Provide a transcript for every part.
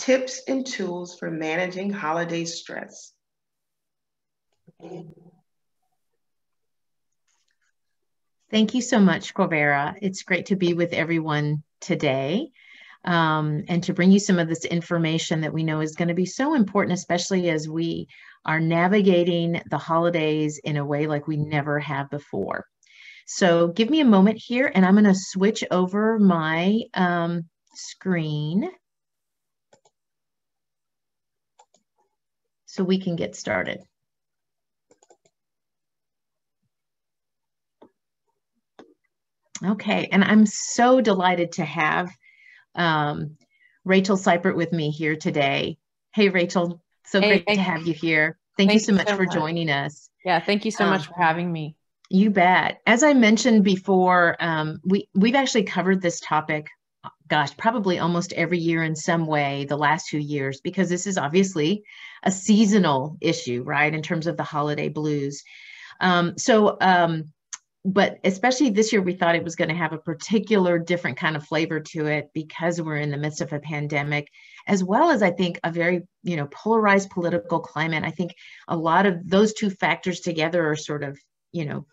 tips and tools for managing holiday stress. Thank you so much, Corvera. It's great to be with everyone today and to bring you some of this information that we know is going to be so important, especially as we are navigating the holidays in a way like we never have before. So give me a moment here, and I'm going to switch over my screen so we can get started. Okay, and I'm so delighted to have Rachel Seipert with me here today. Hey, Rachel, so great to have you here. Thank you so much for joining us. Yeah, thank you so much for having me. You bet. As I mentioned before, we've actually covered this topic, gosh, probably almost every year in some way the last 2 years, because this is obviously a seasonal issue, right, in terms of the holiday blues. But especially this year, we thought it was going to have a particular different kind of flavor to it because we're in the midst of a pandemic, as well as I think a very, polarized political climate. I think a lot of those two factors together are sort of,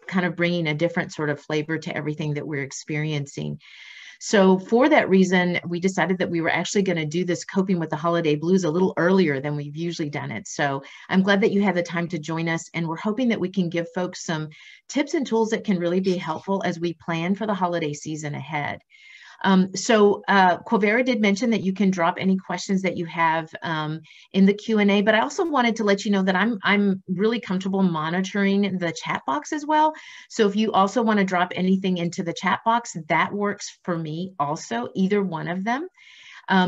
kind of bringing a different sort of flavor to everything that we're experiencing. So for that reason, we decided that we were actually going to do this Coping with the Holiday Blues a little earlier than we've usually done it. So I'm glad that you had the time to join us, and we're hoping that we can give folks some tips and tools that can really be helpful as we plan for the holiday season ahead. Corvera did mention that you can drop any questions that you have in the Q&A, but I also wanted to let you know that I'm really comfortable monitoring the chat box as well. So if you also want to drop anything into the chat box, that works for me also, either one of them.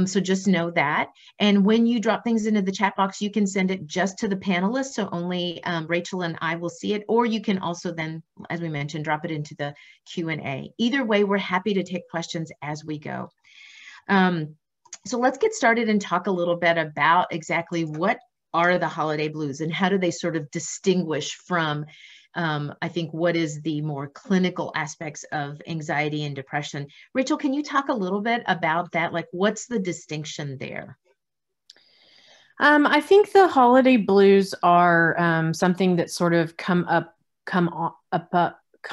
So just know that. And when you drop things into the chat box, you can send it just to the panelists. So only Rachel and I will see it, or you can also then, as we mentioned, drop it into the Q&A. Either way, we're happy to take questions as we go. So let's get started and talk a little bit about exactly what are the holiday blues and how do they sort of distinguish from I think what is the more clinical aspects of anxiety and depression. Rachel, can you talk a little bit about that? Like, what's the distinction there? I think the holiday blues are something that sort of come up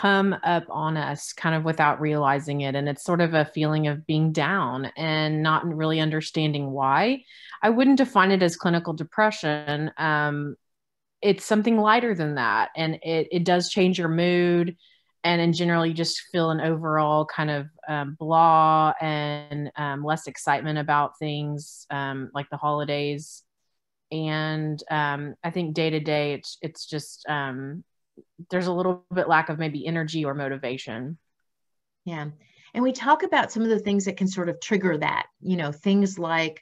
on us kind of without realizing it. And it's sort of a feeling of being down and not really understanding why. I wouldn't define it as clinical depression. It's something lighter than that. And it does change your mood. And in general, you just feel an overall kind of blah and less excitement about things like the holidays. And I think day to day, it's just, there's a little bit lack of maybe energy or motivation. Yeah. And we talk about some of the things that can sort of trigger that, things like,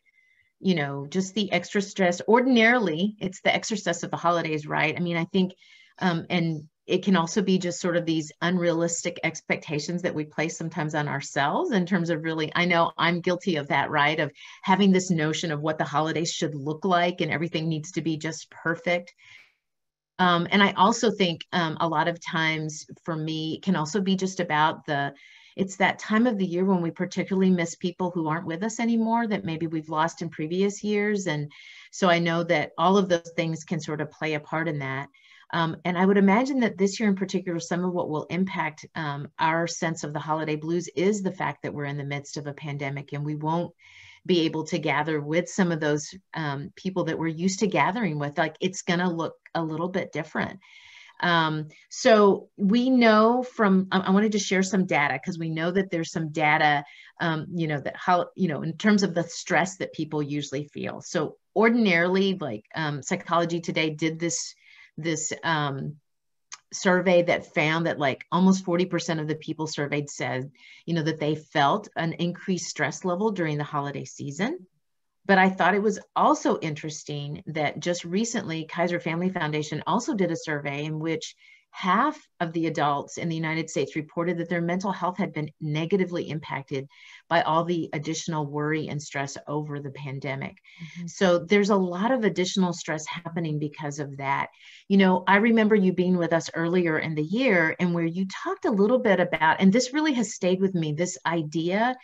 just the extra stress. Ordinarily, it's the extra stress of the holidays, right? I mean, I think, and it can also be just sort of these unrealistic expectations that we place sometimes on ourselves in terms of really, I know I'm guilty of that, right? Of having this notion of what the holidays should look like and everything needs to be just perfect. And I also think a lot of times for me, it can also be just about it's that time of the year when we particularly miss people who aren't with us anymore that maybe we've lost in previous years. And so I know that all of those things can sort of play a part in that. And I would imagine that this year in particular, some of what will impact our sense of the holiday blues is the fact that we're in the midst of a pandemic and we won't be able to gather with some of those people that we're used to gathering with. Like, it's going to look a little bit different. So we know from, I wanted to share some data because we know that there's some data, that how, in terms of the stress that people usually feel. So ordinarily, like Psychology Today did this survey that found that like almost 40% of the people surveyed said, that they felt an increased stress level during the holiday season. But I thought it was also interesting that just recently, Kaiser Family Foundation also did a survey in which half of the adults in the United States reported that their mental health had been negatively impacted by all the additional worry and stress over the pandemic. Mm-hmm. So there's a lot of additional stress happening because of that. I remember you being with us earlier in the year and where you talked a little bit about, and this really has stayed with me, this idea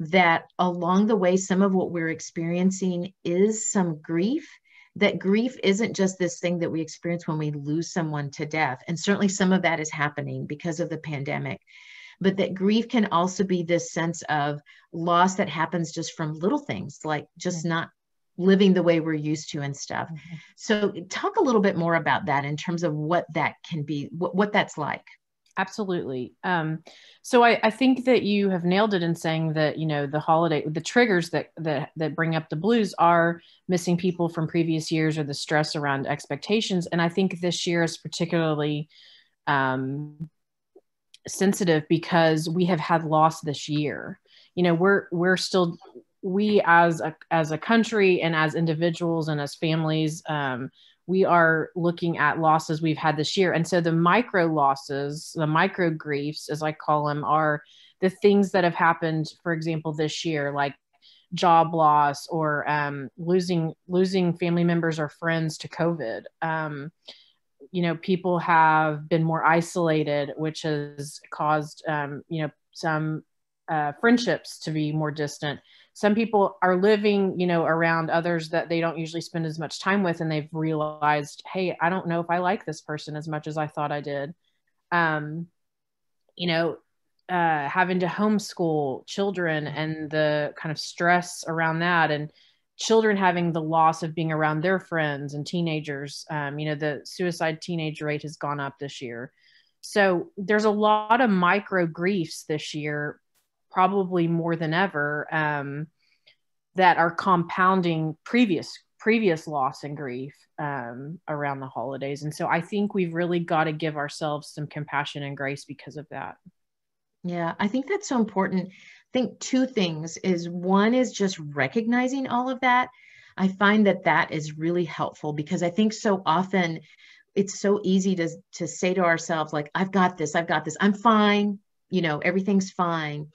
that along the way, some of what we're experiencing is some grief. That grief isn't just this thing that we experience when we lose someone to death. And certainly some of that is happening because of the pandemic. But that grief can also be this sense of loss that happens just from little things, like just not living the way we're used to and stuff. So talk a little bit more about that in terms of what that can be, what that's like. Absolutely. So I think that you have nailed it in saying that, the triggers that bring up the blues are missing people from previous years or the stress around expectations. And I think this year is particularly sensitive because we have had loss this year. We as a country and as individuals and as families, we are looking at losses we've had this year. And so the micro losses, the micro griefs, as I call them, are the things that have happened, for example, this year, like job loss or losing family members or friends to COVID. People have been more isolated, which has caused, some friendships to be more distant. Some people are living, around others that they don't usually spend as much time with. And they've realized, hey, I don't know if I like this person as much as I thought I did. Having to homeschool children and the kind of stress around that, and children having the loss of being around their friends and teenagers. The suicide teenage rate has gone up this year. So there's a lot of micro griefs this year, probably more than ever, that are compounding previous loss and grief around the holidays. And so I think we've really got to give ourselves some compassion and grace because of that. Yeah, I think that's so important. I think two things is, one is just recognizing all of that. I find that is really helpful because I think so often it's so easy to say to ourselves, like, I've got this, I'm fine, everything's fine.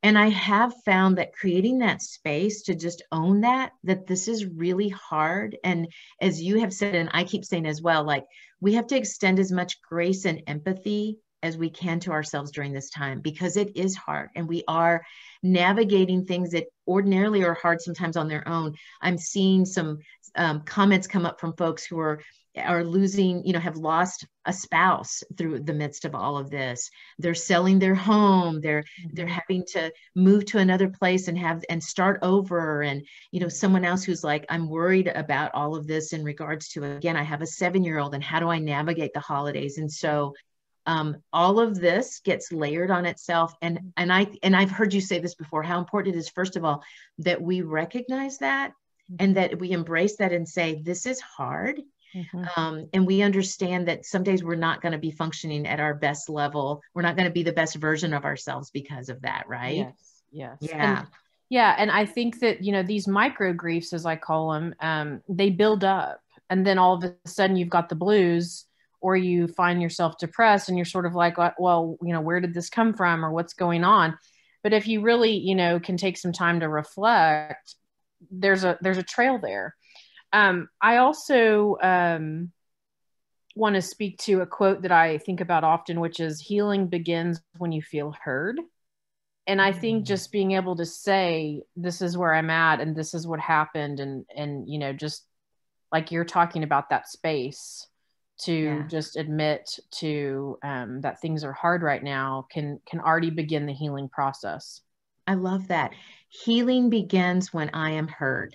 And I have found that creating that space to just own that this is really hard. And as you have said, and I keep saying as well, like, we have to extend as much grace and empathy as we can to ourselves during this time, because it is hard and we are navigating things that ordinarily are hard sometimes on their own. I'm seeing some comments come up from folks who are losing, have lost a spouse through the midst of all of this. They're selling their home. They're having to move to another place and start over. And, someone else who's like, I'm worried about all of this in regards to, again, I have a 7-year-old and how do I navigate the holidays? And so all of this gets layered on itself. And I've heard you say this before, how important it is, first of all, that we recognize that and that we embrace that and say, this is hard. And we understand that some days we're not going to be functioning at our best level. We're not going to be the best version of ourselves because of that, right? Yes. Yeah. And I think that, these micro griefs, as I call them, they build up. And then all of a sudden you've got the blues, or you find yourself depressed and you're sort of like, well, where did this come from or what's going on? But if you really, can take some time to reflect, there's a trail there. I also want to speak to a quote that I think about often, which is, healing begins when you feel heard. And I think just being able to say, this is where I'm at and this is what happened. And just like you're talking about, that space to just admit to that things are hard right now can already begin the healing process. I love that. Healing begins when I am heard.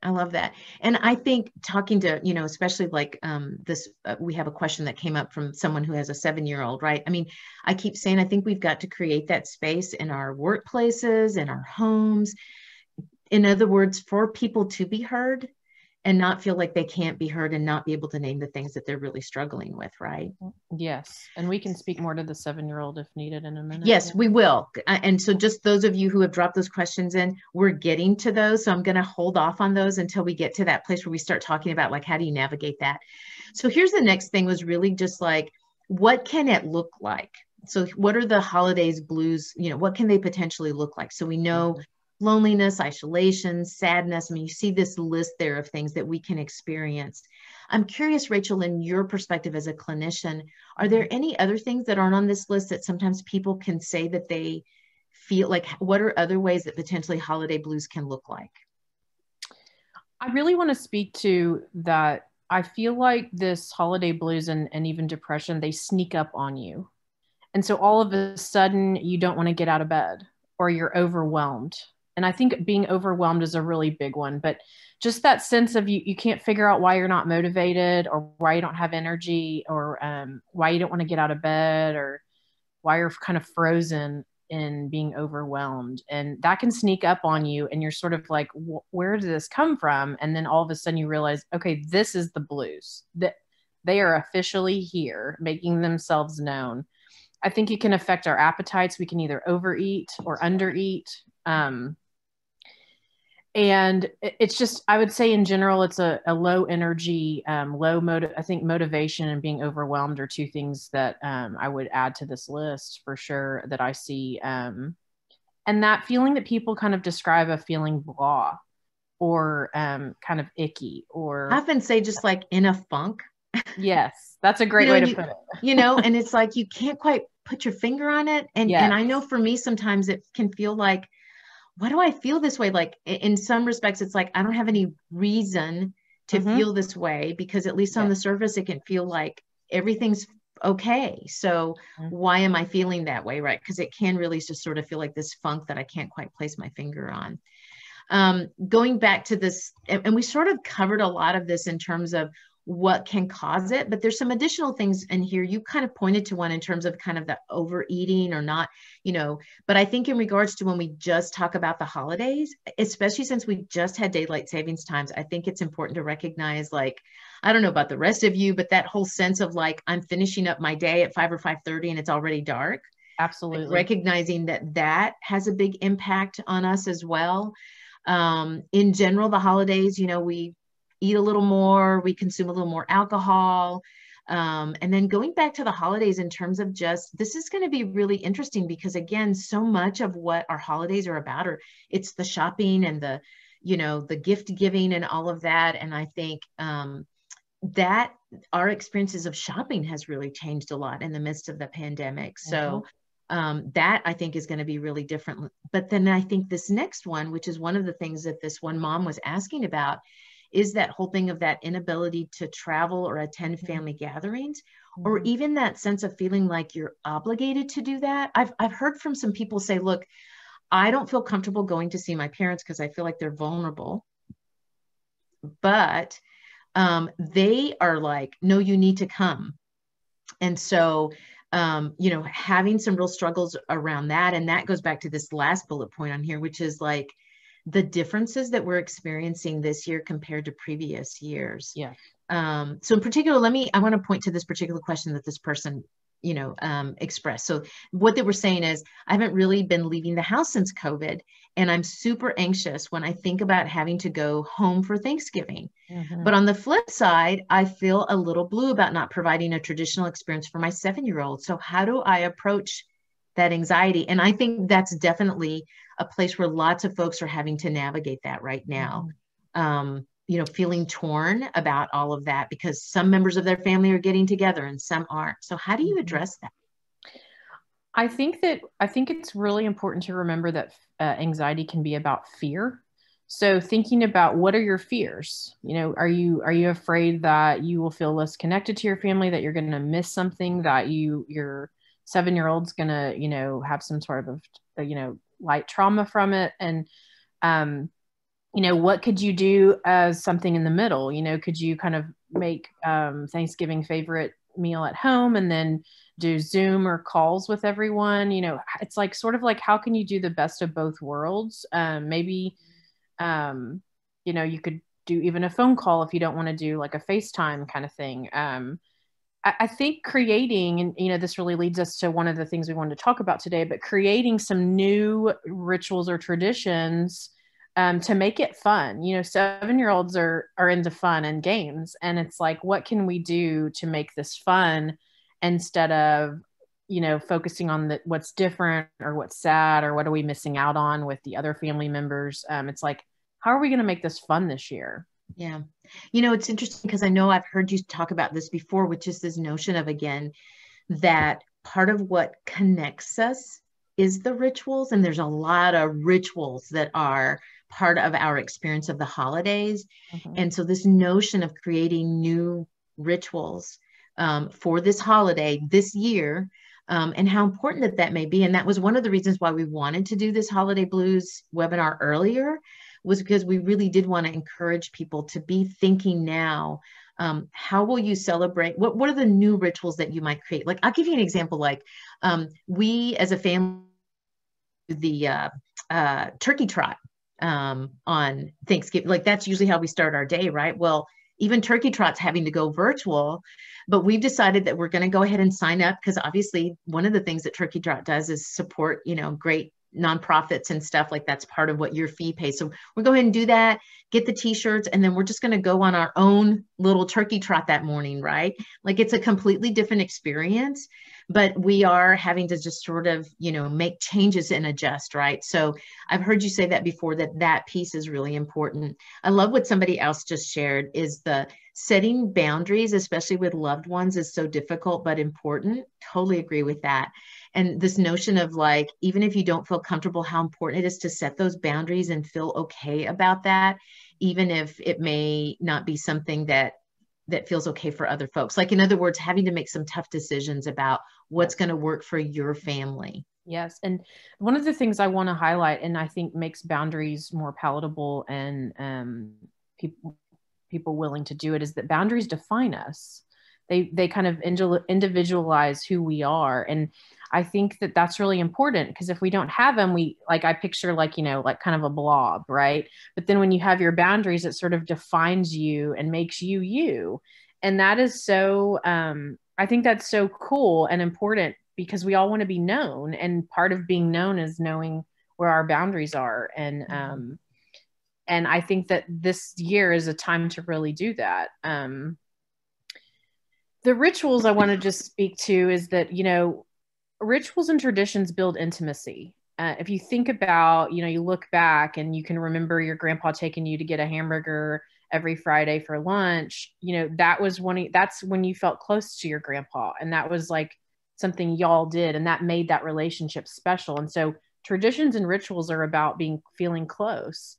I love that. And I think talking to, especially like this, we have a question that came up from someone who has a 7-year-old, right? I mean, I keep saying, I think we've got to create that space in our workplaces, in our homes. In other words, for people to be heard and not feel like they can't be heard and not be able to name the things that they're really struggling with, right? Yes. And we can speak more to the 7-year-old if needed in a minute. Yes, we will. And so just those of you who have dropped those questions in, we're getting to those. So I'm going to hold off on those until we get to that place where we start talking about, like, how do you navigate that? So here's the next thing, was really just like, what can it look like? So what are the holidays blues? What can they potentially look like? So we know loneliness, isolation, sadness. I mean, you see this list there of things that we can experience. I'm curious, Rachel, in your perspective as a clinician, are there any other things that aren't on this list that sometimes people can say that they feel like, what are other ways that potentially holiday blues can look like? I really want to speak to that. I feel like this holiday blues and even depression, they sneak up on you. And so all of a sudden you don't want to get out of bed or you're overwhelmed. And I think being overwhelmed is a really big one, but just that sense of you can't figure out why you're not motivated or why you don't have energy or why you don't want to get out of bed or why you're kind of frozen in being overwhelmed. And that can sneak up on you and you're sort of like, where did this come from? And then all of a sudden you realize, okay, this is the blues, that they are officially here, making themselves known. I think it can affect our appetites. We can either overeat or undereat. And it's just, I would say in general, it's a low energy, I think motivation and being overwhelmed are two things that I would add to this list for sure that I see. And that feeling that people kind of describe a feeling blah or kind of icky or. I often say just like in a funk. Yes, that's a great way to put it. And it's like, you can't quite put your finger on it. And I know for me, sometimes it can feel like, why do I feel this way? Like in some respects, it's like, I don't have any reason to feel this way because at least on the surface, it can feel like everything's okay. So why am I feeling that way? Right. Because it can really just sort of feel like this funk that I can't quite place my finger on. Going back to this, and we sort of covered a lot of this in terms of what can cause it, but there's some additional things in here. You kind of pointed to one in terms of kind of the overeating or not, but I think in regards to when we just talk about the holidays, especially since we just had daylight savings times, I think it's important to recognize, like, I don't know about the rest of you, but that whole sense of like, I'm finishing up my day at 5 or 5:30 and it's already dark. Absolutely. Like recognizing that has a big impact on us as well. In general, the holidays, we eat a little more, we consume a little more alcohol. And then going back to the holidays in terms of this is going to be really interesting because again, so much of what our holidays are about, it's the shopping and the gift giving and all of that. And I think that our experiences of shopping has really changed a lot in the midst of the pandemic. So that I think is going to be really different. But then I think this next one, which is one of the things that this one mom was asking about, is that whole thing of that inability to travel or attend family gatherings, or even that sense of feeling like you're obligated to do that. I've heard from some people say, look, I don't feel comfortable going to see my parents because I feel like they're vulnerable. But they are like, no, you need to come. And so, having some real struggles around that. And that goes back to this last bullet point on here, which is like, the differences that we're experiencing this year compared to previous years. Yeah. So in particular, I want to point to this particular question that this person, expressed. So what they were saying is, I haven't really been leaving the house since COVID, and I'm super anxious when I think about having to go home for Thanksgiving. But on the flip side, I feel a little blue about not providing a traditional experience for my 7-year-old. So how do I approach that anxiety? And I think that's definitely a place where lots of folks are having to navigate that right now. Feeling torn about all of that because some members of their family are getting together and some aren't. So how do you address that? I think it's really important to remember that anxiety can be about fear. So thinking about, what are your fears? Are you afraid that you will feel less connected to your family, that you're going to miss something, that your 7-year-old's going to, have some sort of, light trauma from it? And, what could you do as something in the middle? Could you kind of make Thanksgiving favorite meal at home and then do Zoom or calls with everyone? It's like sort of like, how can you do the best of both worlds? Maybe, you could do even a phone call if you don't want to do like a FaceTime kind of thing. I think creating, and this really leads us to one of the things we wanted to talk about today, but creating some new rituals or traditions to make it fun. 7-year-olds are into fun and games, and it's like, what can we do to make this fun instead of focusing on what's different or what's sad or what are we missing out on with the other family members? It's like, how are we going to make this fun this year? Yeah. It's interesting because I know I've heard you talk about this before, which is this notion of, again, that part of what connects us is the rituals. And there's a lot of rituals that are part of our experience of the holidays. Mhm. And so this notion of creating new rituals for this holiday this year, and how important that may be. And that was one of the reasons why we wanted to do this Holiday Blues webinar earlier, was because we really did want to encourage people to be thinking now, how will you celebrate? What are the new rituals that you might create? Like, I'll give you an example. Like, we as a family, the turkey trot on Thanksgiving. Like, that's usually how we start our day, right? Well, even turkey trot's having to go virtual, but we've decided that we're going to go ahead and sign up, because obviously one of the things that turkey trot does is support, great nonprofits and stuff. Like, that's part of what your fee pays. So we'll go ahead and do that, get the t-shirts, and then we're just going to go on our own little turkey trot that morning, right? Like, it's a completely different experience, but we are having to just sort of, make changes and adjust, right? So I've heard you say that before, that piece is really important. I love what somebody else just shared, is the setting boundaries, especially with loved ones, is so difficult but important. Totally agree with that. And this notion of, like, even if you don't feel comfortable, how important it is to set those boundaries and feel okay about that, even if it may not be something that feels okay for other folks. Like, in other words, having to make some tough decisions about what's going to work for your family. Yes. And one of the things I want to highlight, and I think makes boundaries more palatable and people willing to do it, is that boundaries define us. They kind of individualize who we are. And I think that that's really important, because if we don't have them, I picture like kind of a blob, right? But then when you have your boundaries, it sort of defines you and makes you you. And that is so, I think that's so cool and important, because we all want to be known. And part of being known is knowing where our boundaries are. And I think that this year is a time to really do that. The rituals I want to just speak to is that, rituals and traditions build intimacy. If you think about, you look back and you can remember your grandpa taking you to get a hamburger every Friday for lunch, that's when you felt close to your grandpa. And that was like something y'all did, and that made that relationship special. And so traditions and rituals are about feeling close.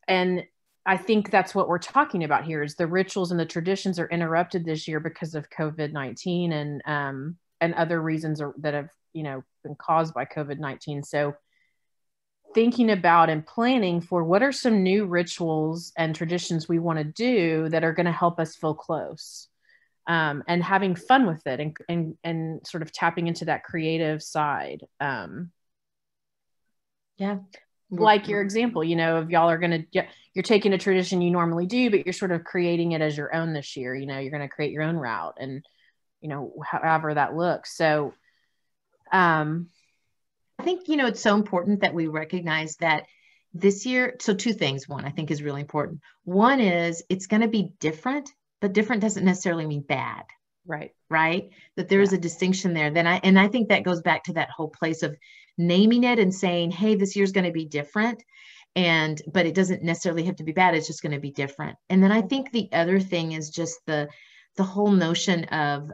And I think that's what we're talking about here, is the rituals and the traditions are interrupted this year because of COVID-19 and other reasons that have, been caused by COVID-19. So thinking about and planning for what are some new rituals and traditions we want to do that are going to help us feel close, and having fun with it, and sort of tapping into that creative side. Yeah. Like your example, if y'all are you're taking a tradition you normally do, but you're sort of creating it as your own this year. You're going to create your own route, and however that looks. So I think, it's so important that we recognize that this year. So two things. One, I think, is really important. One is, it's going to be different, but different doesn't necessarily mean bad. Right. That there is a distinction there. And I think that goes back to that whole place of naming it and saying, hey, this year's going to be different. But it doesn't necessarily have to be bad. It's just going to be different. And then I think the other thing is just the whole notion of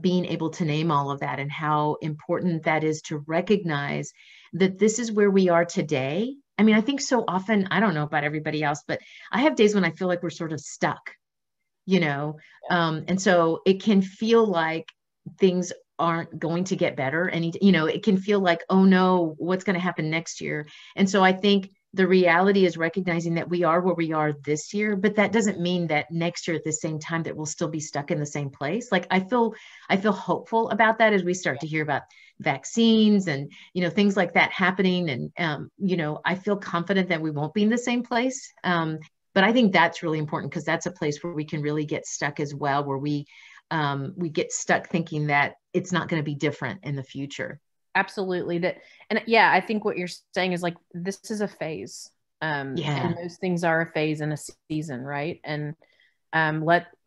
being able to name all of that, and how important that is to recognize that this is where we are today. I mean, I think so often, I don't know about everybody else, but I have days when I feel like we're sort of stuck, and so it can feel like things aren't going to get better. And, it can feel like, oh no, what's going to happen next year? And so I think the reality is recognizing that we are where we are this year, but that doesn't mean that next year at the same time that we'll still be stuck in the same place. Like, I feel hopeful about that as we start to hear about vaccines and, things like that happening. And, I feel confident that we won't be in the same place. But I think that's really important, because that's a place where we can really get stuck as well, where we get stuck thinking that it's not going to be different in the future. Absolutely. I think what you're saying is, like, this is a phase. And those things are a phase and a season, right? And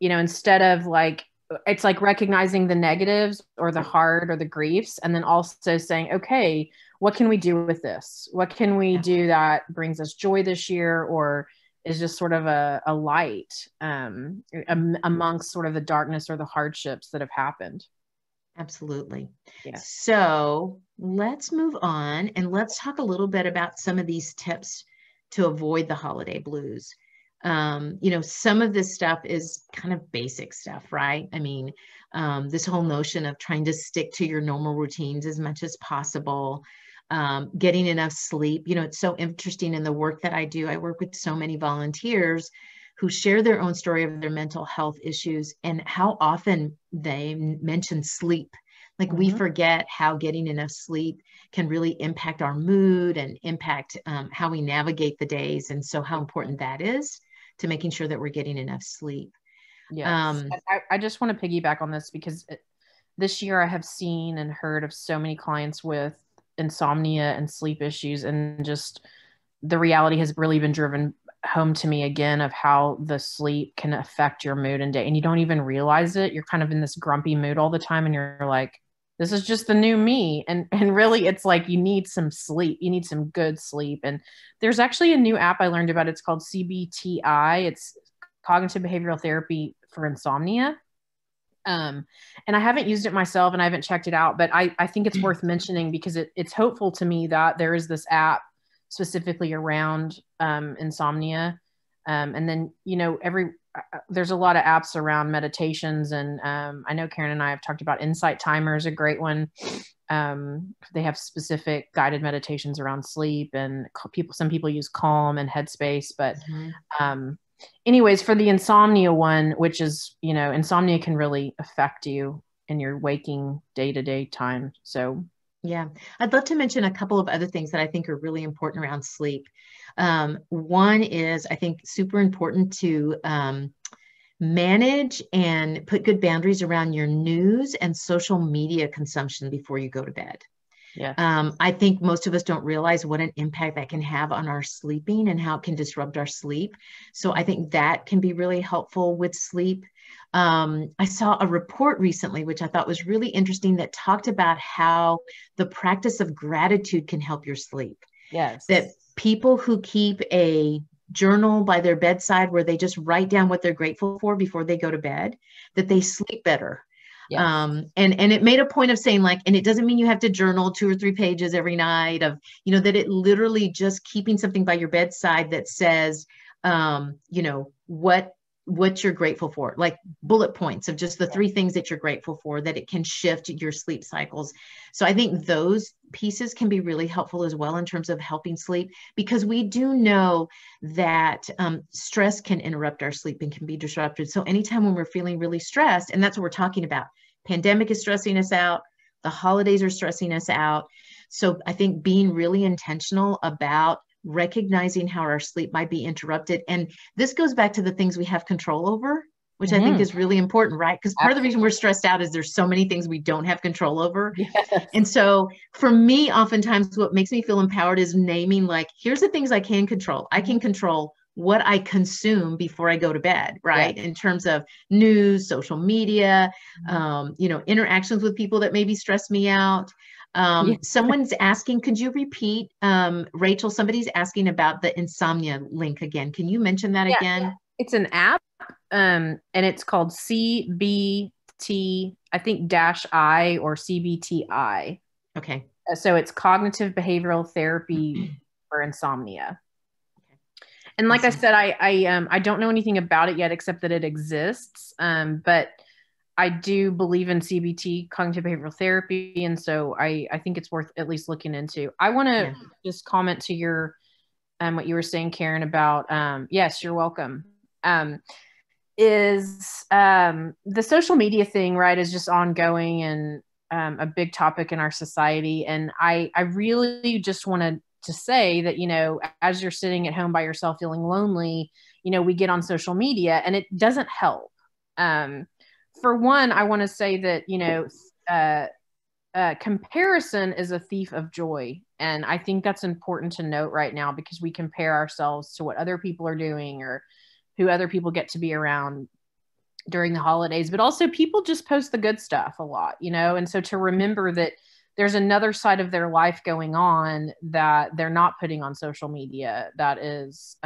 instead of like, it's like recognizing the negatives or the hard or the griefs, and then also saying, okay, what can we do with this? What can we do that brings us joy this year, or is just sort of a light amongst sort of the darkness or the hardships that have happened? Absolutely. Yeah. So let's move on and let's talk a little bit about some of these tips to avoid the holiday blues. Some of this stuff is kind of basic stuff, right? I mean, this whole notion of trying to stick to your normal routines as much as possible, getting enough sleep. It's so interesting in the work that I do. I work with so many volunteers who share their own story of their mental health issues and how often they mention sleep. Like we forget how getting enough sleep can really impact our mood and impact how we navigate the days. And so how important that is to making sure that we're getting enough sleep. Yes. I just want to piggyback on this because this year I have seen and heard of so many clients with insomnia and sleep issues, and just the reality has really been driven home to me again of how the sleep can affect your mood and day, and you don't even realize it. You're kind of in this grumpy mood all the time, and you're like, this is just the new me. And really it's like, you need some sleep. You need some good sleep. And there's actually a new app I learned about. It's called CBTI. It's cognitive behavioral therapy for insomnia. And I haven't used it myself and I haven't checked it out, but I think it's worth mentioning because it's hopeful to me that there is this app specifically around insomnia. And then, there's a lot of apps around meditations, and I know Karen and I have talked about Insight Timer is a great one. They have specific guided meditations around sleep, and some people use Calm and Headspace, but anyways, for the insomnia one, which is, insomnia can really affect you in your waking day-to-day time. So yeah, I'd love to mention a couple of other things that I think are really important around sleep. One is, I think, super important to manage and put good boundaries around your news and social media consumption before you go to bed. Yeah. I think most of us don't realize what an impact that can have on our sleeping and how it can disrupt our sleep. So I think that can be really helpful with sleep. I saw a report recently, which I thought was really interesting, that talked about how the practice of gratitude can help your sleep. Yes. That people who keep a journal by their bedside where they just write down what they're grateful for before they go to bed, that they sleep better. Yes. And it made a point of saying, like, and it doesn't mean you have to journal 2 or 3 pages every night of, that it literally just keeping something by your bedside that says, what you're grateful for, like bullet points of just the 3 things that you're grateful for, that it can shift your sleep cycles. So I think those pieces can be really helpful as well in terms of helping sleep, because we do know that stress can interrupt our sleep and can be disrupted. So anytime when we're feeling really stressed, and that's what we're talking about, pandemic is stressing us out, the holidays are stressing us out. So I think being really intentional about recognizing how our sleep might be interrupted. And this goes back to the things we have control over, which I think is really important, right? Because part of the reason we're stressed out is there's so many things we don't have control over. Yes. And so for me, oftentimes what makes me feel empowered is naming, like, here's the things I can control. I can control what I consume before I go to bed, right? Yes. In terms of news, social media, interactions with people that maybe stress me out. Someone's asking, could you repeat, Rachel, somebody's asking about the insomnia link again. Can you mention that again? Yeah. It's an app, and it's called CBT, I think -I or CBTI. Okay. So it's cognitive behavioral therapy for insomnia. Okay. And like I said, I don't know anything about it yet, except that it exists. But I do believe in CBT, cognitive behavioral therapy. And so I think it's worth at least looking into. I want to just comment to your, what you were saying, Karen, about, yes, you're welcome. Is the social media thing, right, is just ongoing and a big topic in our society. And I really just wanted to say that, as you're sitting at home by yourself feeling lonely, we get on social media and it doesn't help. For one, I want to say that, comparison is a thief of joy. And I think that's important to note right now, because we compare ourselves to what other people are doing or who other people get to be around during the holidays, but also people just post the good stuff a lot, and so to remember that there's another side of their life going on that they're not putting on social media that is,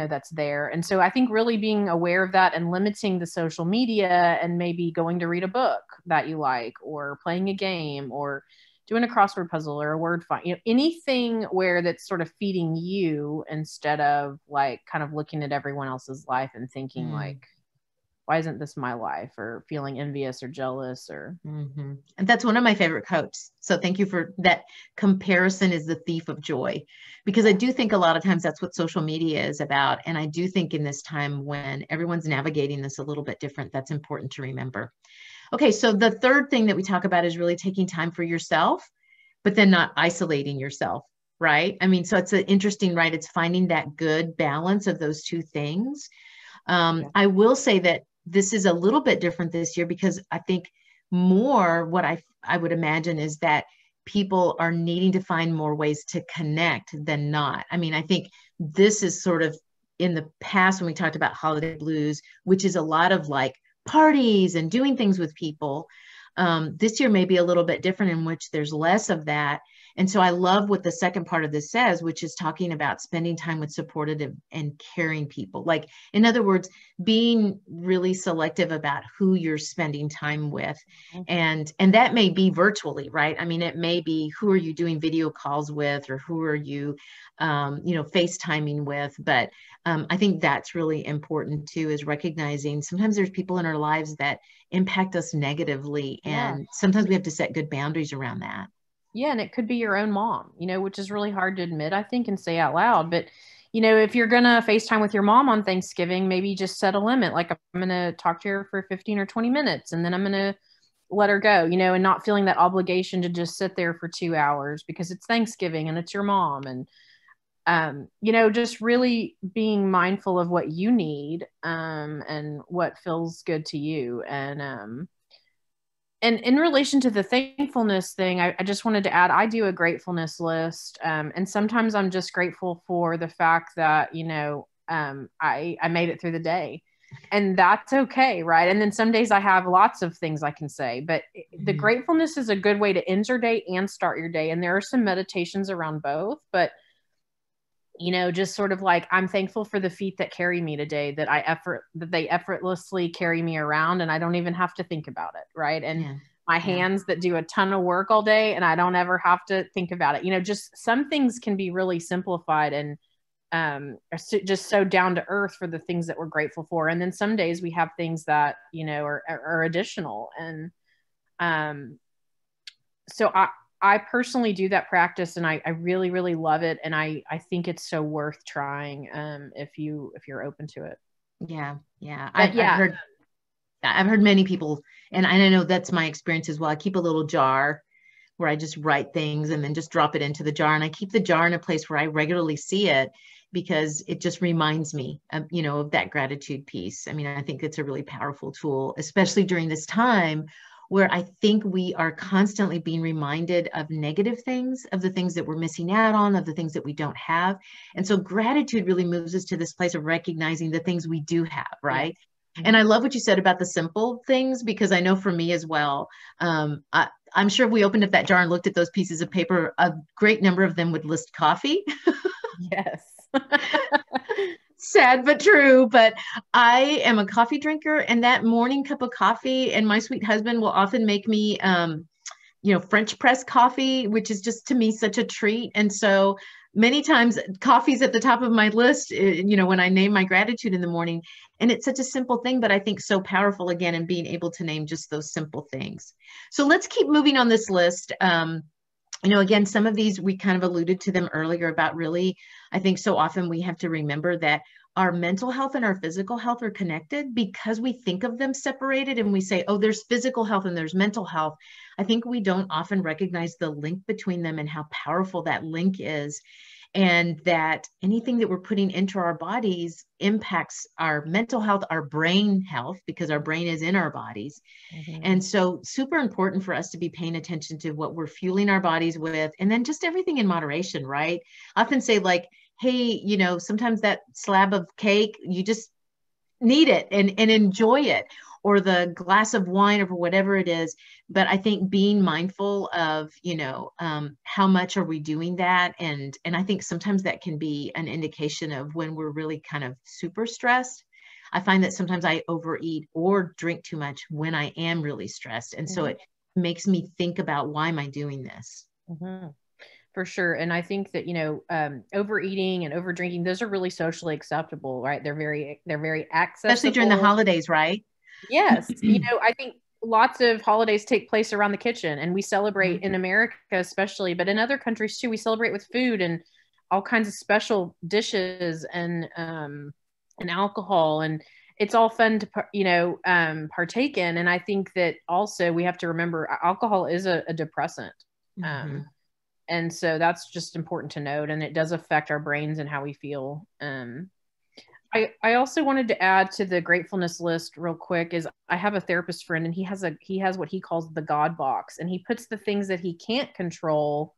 that's there. And so I think really being aware of that and limiting the social media, and maybe going to read a book that you like, or playing a game, or doing a crossword puzzle or a word find, anything where that's sort of feeding you, instead of like kind of looking at everyone else's life and thinking like, why isn't this my life, or feeling envious or jealous or. And that's one of my favorite quotes. So thank you for that. Comparison is the thief of joy, because I do think a lot of times that's what social media is about. And I do think in this time when everyone's navigating this a little bit different, that's important to remember. Okay. So the third thing that we talk about is really taking time for yourself, but then not isolating yourself. Right. I mean, so it's interesting, right? It's finding that good balance of those two things. I will say that this is a little bit different this year, because I think more what I would imagine is that people are needing to find more ways to connect than not. I mean, I think this is sort of in the past when we talked about holiday blues, which is a lot of like parties and doing things with people. This year may be a little bit different, in which there's less of that. And so I love what the second part of this says, which is talking about spending time with supportive and caring people. Like, in other words, being really selective about who you're spending time with. And that may be virtually, right? I mean, it may be, who are you doing video calls with, or who are you, FaceTiming with. But I think that's really important too, is recognizing sometimes there's people in our lives that impact us negatively. And sometimes we have to set good boundaries around that. Yeah. And it could be your own mom, which is really hard to admit, I think, and say out loud. But, if you're going to FaceTime with your mom on Thanksgiving, maybe just set a limit. Like, I'm going to talk to her for 15 or 20 minutes, and then I'm going to let her go, and not feeling that obligation to just sit there for 2 hours because it's Thanksgiving and it's your mom. And, just really being mindful of what you need, and what feels good to you. And in relation to the thankfulness thing, I just wanted to add, I do a gratefulness list. And sometimes I'm just grateful for the fact that, I made it through the day, and that's okay. Right. And then some days I have lots of things I can say, but the gratefulness is a good way to end your day and start your day. And there are some meditations around both, but just sort of like, I'm thankful for the feet that carry me today, that they effortlessly carry me around, and I don't even have to think about it. Right. And my hands that do a ton of work all day, and I don't ever have to think about it. Just some things can be really simplified and just so down to earth for the things that we're grateful for. And then some days we have things that, are additional. And so I personally do that practice, and I really, really love it. And I think it's so worth trying, if you're open to it. Yeah. I've heard many people, and I know that's my experience as well. I keep a little jar where I just write things and then just drop it into the jar. And I keep the jar in a place where I regularly see it, because it just reminds me of that gratitude piece. I mean, I think it's a really powerful tool, especially during this time where I think we are constantly being reminded of negative things, of the things that we're missing out on, of the things that we don't have. And so gratitude really moves us to this place of recognizing the things we do have, right? Yeah. And I love what you said about the simple things, because I know for me as well, I'm sure if we opened up that jar and looked at those pieces of paper, a great number of them would list coffee. Yes. Sad but true, but I am a coffee drinker, and that morning cup of coffee, and my sweet husband will often make me, French press coffee, which is just to me such a treat. And so many times coffee's at the top of my list, when I name my gratitude in the morning. And it's such a simple thing, but I think so powerful, again, in being able to name just those simple things. So let's keep moving on this list. Again, some of these, we kind of alluded to them earlier about really, I think so often we have to remember that our mental health and our physical health are connected, because we think of them separated and we say, oh, there's physical health and there's mental health. I think we don't often recognize the link between them and how powerful that link is. And that anything that we're putting into our bodies impacts our mental health, our brain health, because our brain is in our bodies. And so super important for us to be paying attention to what we're fueling our bodies with, and then just everything in moderation, right? I often say, like, hey, sometimes that slab of cake, you just need it and enjoy it. or the glass of wine or whatever it is. But I think being mindful of, how much are we doing that? And I think sometimes that can be an indication of when we're really kind of super stressed. I find that sometimes I overeat or drink too much when I am really stressed. And so it makes me think about, why am I doing this? Mm-hmm. For sure. And I think that, overeating and over drinking, those are really socially acceptable, right? They're very accessible. Especially during the holidays, right? Yes. I think lots of holidays take place around the kitchen, and we celebrate in America, especially, but in other countries too, we celebrate with food and all kinds of special dishes and alcohol, and it's all fun to, partake in. And I think that also we have to remember alcohol is a depressant. And so that's just important to note, and it does affect our brains and how we feel. I also wanted to add to the gratefulness list real quick is I have a therapist friend, and he has what he calls the God box, and he puts the things that he can't control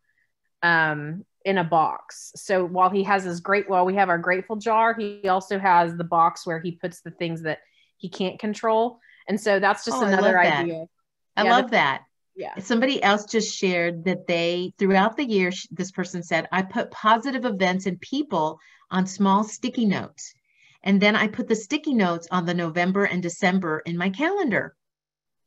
in a box. So while we have our grateful jar, he also has the box where he puts the things that he can't control. And so that's just another idea. I love that. Yeah. Somebody else just shared that throughout the year, this person said, I put positive events and people on small sticky notes. And then I put the sticky notes on the November and December in my calendar.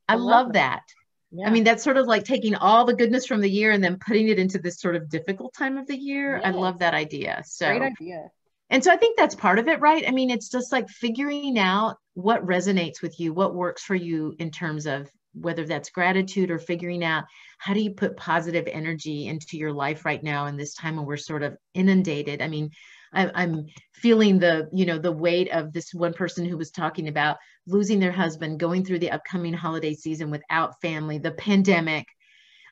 I love that. Yeah. I mean, that's sort of like taking all the goodness from the year and then putting it into this sort of difficult time of the year. Yes. I love that idea. So great idea. And so I think that's part of it, right? I mean, it's just like figuring out what resonates with you, what works for you in terms of whether that's gratitude, or figuring out how do you put positive energy into your life right now in this time when we're sort of inundated. I mean, I'm feeling the weight of this one person who was talking about losing their husband, going through the upcoming holiday season without family, the pandemic.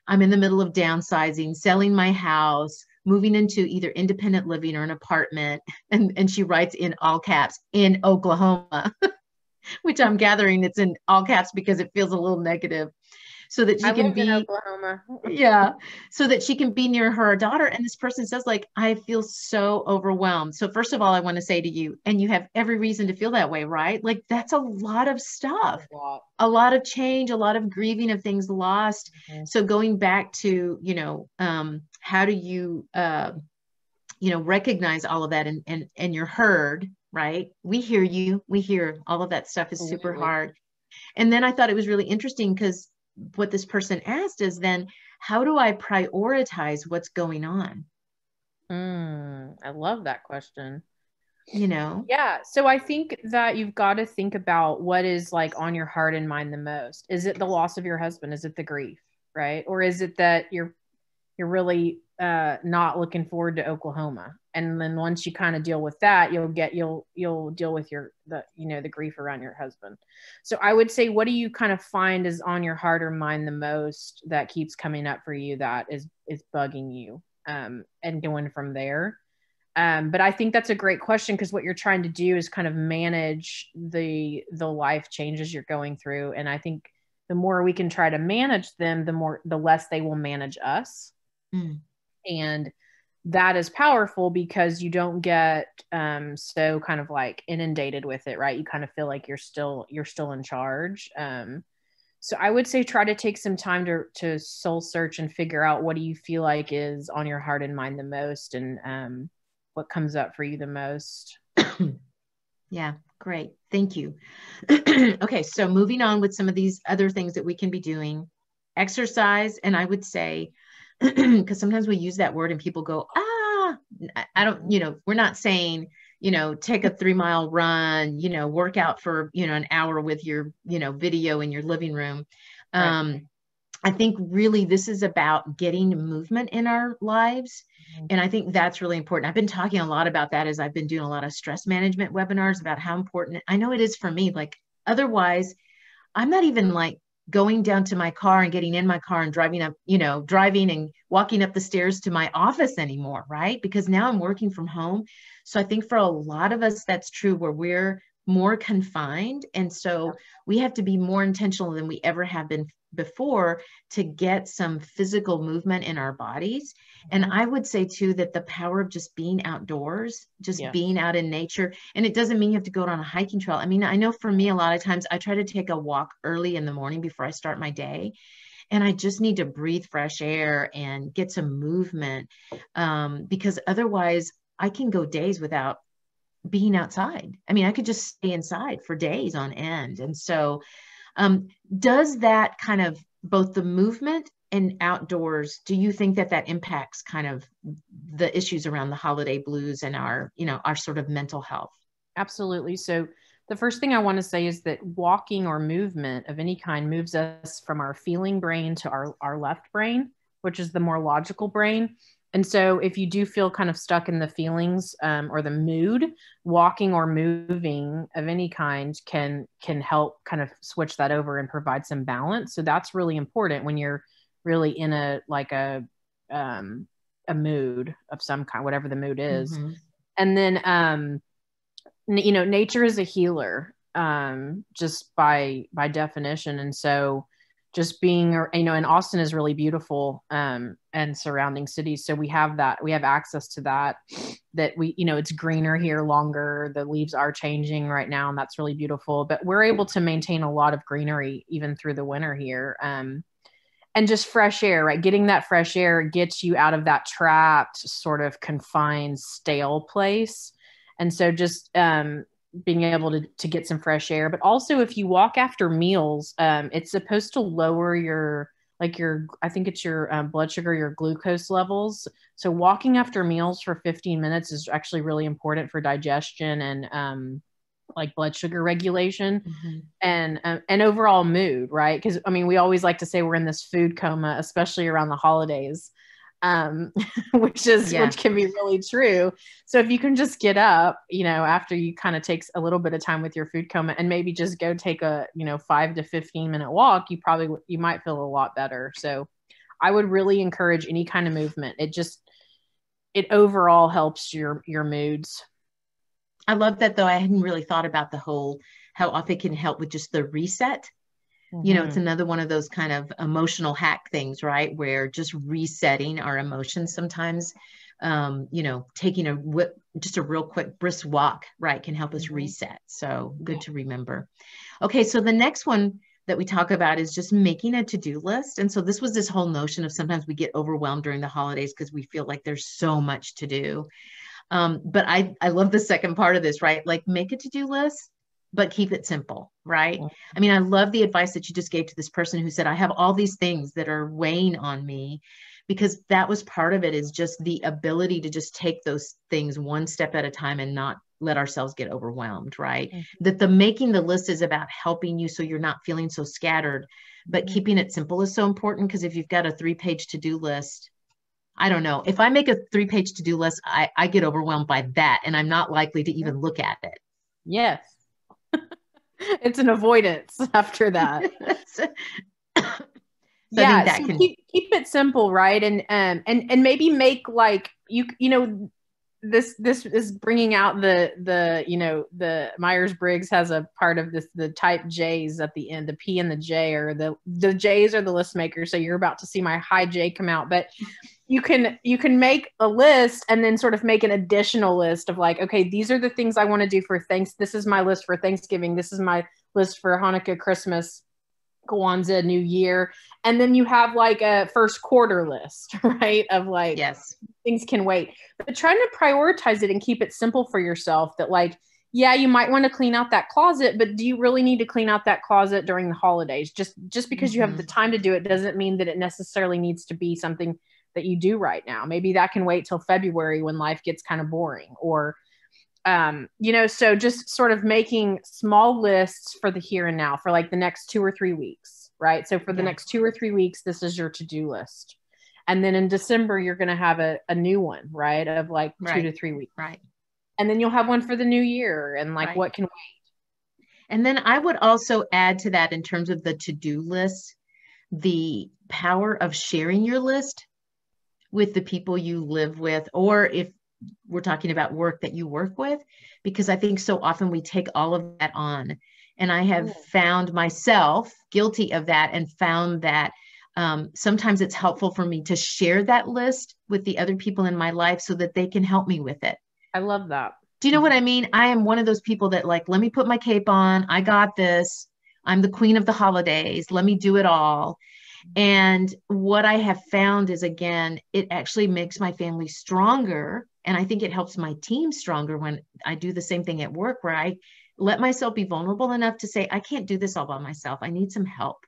I'm in the middle of downsizing, selling my house, moving into either independent living or an apartment. And she writes in all caps, in Oklahoma, which I'm gathering it's in all caps because it feels a little negative. So that she can be in Oklahoma. Yeah. So that she can be near her daughter. And this person says, like, I feel so overwhelmed. So first of all, I want to say to you, and you have every reason to feel that way, right? Like, that's a lot of stuff, a lot of change, a lot of grieving of things lost. So going back to, how do you, recognize all of that and you're heard, right? We hear you, we hear all of that stuff is super hard. And then I thought it was really interesting because what this person asked is then, how do I prioritize what's going on? I love that question. Yeah. So I think that you've got to think about what is like on your heart and mind the most. Is it the loss of your husband? Is it the grief? Right. Or is it that you're really not looking forward to Oklahoma? And then once you kind of deal with that, you'll deal with the grief around your husband. So I would say, what do you kind of find is on your heart or mind the most that keeps coming up for you, that is bugging you, and going from there. But I think that's a great question, because what you're trying to do is kind of manage the life changes you're going through. And I think the more we can try to manage them, the less they will manage us. And that is powerful because you don't get so kind of like inundated with it, right? You kind of feel like you're still in charge. So I would say try to take some time to soul search and figure out what do you feel like is on your heart and mind the most, and what comes up for you the most. Yeah, great. Thank you. Okay, so moving on with some of these other things that we can be doing. Exercise, and I would say, because sometimes we use that word and people go, I don't, we're not saying, take a 3-mile run, work out for, an hour with your, video in your living room. Right. I think really this is about getting movement in our lives. And I think that's really important. I've been talking a lot about that as I've been doing a lot of stress management webinars about how important I know it is for me. Like, otherwise I'm not even like going down to my car and getting in my car and driving and walking up the stairs to my office anymore, right? Because now I'm working from home. So I think for a lot of us, that's true, where we're more confined. And so we have to be more intentional than we ever have been before to get some physical movement in our bodies. And I would say too, that the power of just being outdoors, just being out in nature, and it doesn't mean you have to go on a hiking trail. I mean, I know for me, a lot of times I try to take a walk early in the morning before I start my day. And I just need to breathe fresh air and get some movement, because otherwise I can go days without being outside. I mean, I could just stay inside for days on end. And so does that kind of both the movement and outdoors, do you think that that impacts kind of the issues around the holiday blues and our, you know, our sort of mental health? Absolutely. So the first thing I want to say is that walking or movement of any kind moves us from our feeling brain to our left brain, which is the more logical brain. And so if you do feel kind of stuck in the feelings or the mood, walking or moving of any kind can help kind of switch that over and provide some balance. So that's really important when you're really in a mood of some kind, whatever the mood is. Mm-hmm. And then, you know, nature is a healer, just by definition. And so just being, you know, and Austin is really beautiful, and surrounding cities. So we have access to that we, you know, it's greener here longer. The leaves are changing right now, and that's really beautiful, but we're able to maintain a lot of greenery even through the winter here. And just fresh air, right? Getting that fresh air gets you out of that trapped, sort of confined, stale place. And so just being able to get some fresh air. But also if you walk after meals, it's supposed to lower your I think it's your blood sugar, your glucose levels. So walking after meals for 15 minutes is actually really important for digestion and like blood sugar regulation, and overall mood, right? Because I mean, we always like to say we're in this food coma, especially around the holidays, which can be really true. So if you can just get up, you know, after you kind of takes a little bit of time with your food coma and maybe just go take a, you know, 5 to 15 minute walk, you might feel a lot better. So I would really encourage any kind of movement. It overall helps your moods. I love that, though. I hadn't really thought about how often it can help with just the reset. You know, it's another one of those kind of emotional hack things, right? Where just resetting our emotions sometimes, you know, taking just a real quick brisk walk, right, can help us reset. So good to remember. Okay, so the next one that we talk about is just making a to-do list. And so this was this whole notion of sometimes we get overwhelmed during the holidays because we feel like there's so much to do. But I love the second part of this, right? Like make a to-do list, but keep it simple, right? I mean, I love the advice that you just gave to this person who said, I have all these things that are weighing on me, because that was part of it, is just the ability to just take those things one step at a time and not let ourselves get overwhelmed, right? That the making the list is about helping you so you're not feeling so scattered, but keeping it simple is so important, because if you've got a 3-page to-do list, I don't know, if I make a 3-page to-do list, I get overwhelmed by that, and I'm not likely to even look at it. Yes. It's an avoidance after that. Keep it simple, right? And maybe make like you know, this is bringing out the you know, the Myers-Briggs has a part of this, the type J's at the end, the P and the J, or the J's are the list makers. So you're about to see my high J come out, but you can make a list and then sort of make an additional list of like, okay, these are the things I want to do for this is my list for Thanksgiving. This is my list for Hanukkah, Christmas, Kwanzaa, New Year. And then you have like a first quarter list, right? Of like, yes, things can wait, but trying to prioritize it and keep it simple for yourself, that like, yeah, you might want to clean out that closet, but do you really need to clean out that closet during the holidays? Just because you have the time to do it doesn't mean that it necessarily needs to be something that you do right now. Maybe that can wait till February when life gets kind of boring, or, you know, so just sort of making small lists for the here and now for like the next 2 or 3 weeks, right? So for the next 2 or 3 weeks, this is your to-do list. And then in December, you're going to have a new one, right? Of like 2 to 3 weeks. Right. And then you'll have one for the new year, and like what can wait. And then I would also add to that, in terms of the to-do list, the power of sharing your list with the people you live with, or if we're talking about work that you work with, because I think so often we take all of that on. And I have found myself guilty of that, and found that sometimes it's helpful for me to share that list with the other people in my life so that they can help me with it. I love that. Do you know what I mean? I am one of those people that like, let me put my cape on. I got this. I'm the queen of the holidays. Let me do it all. And what I have found is, again, it actually makes my family stronger. And I think it helps my team stronger when I do the same thing at work, where I let myself be vulnerable enough to say, I can't do this all by myself. I need some help.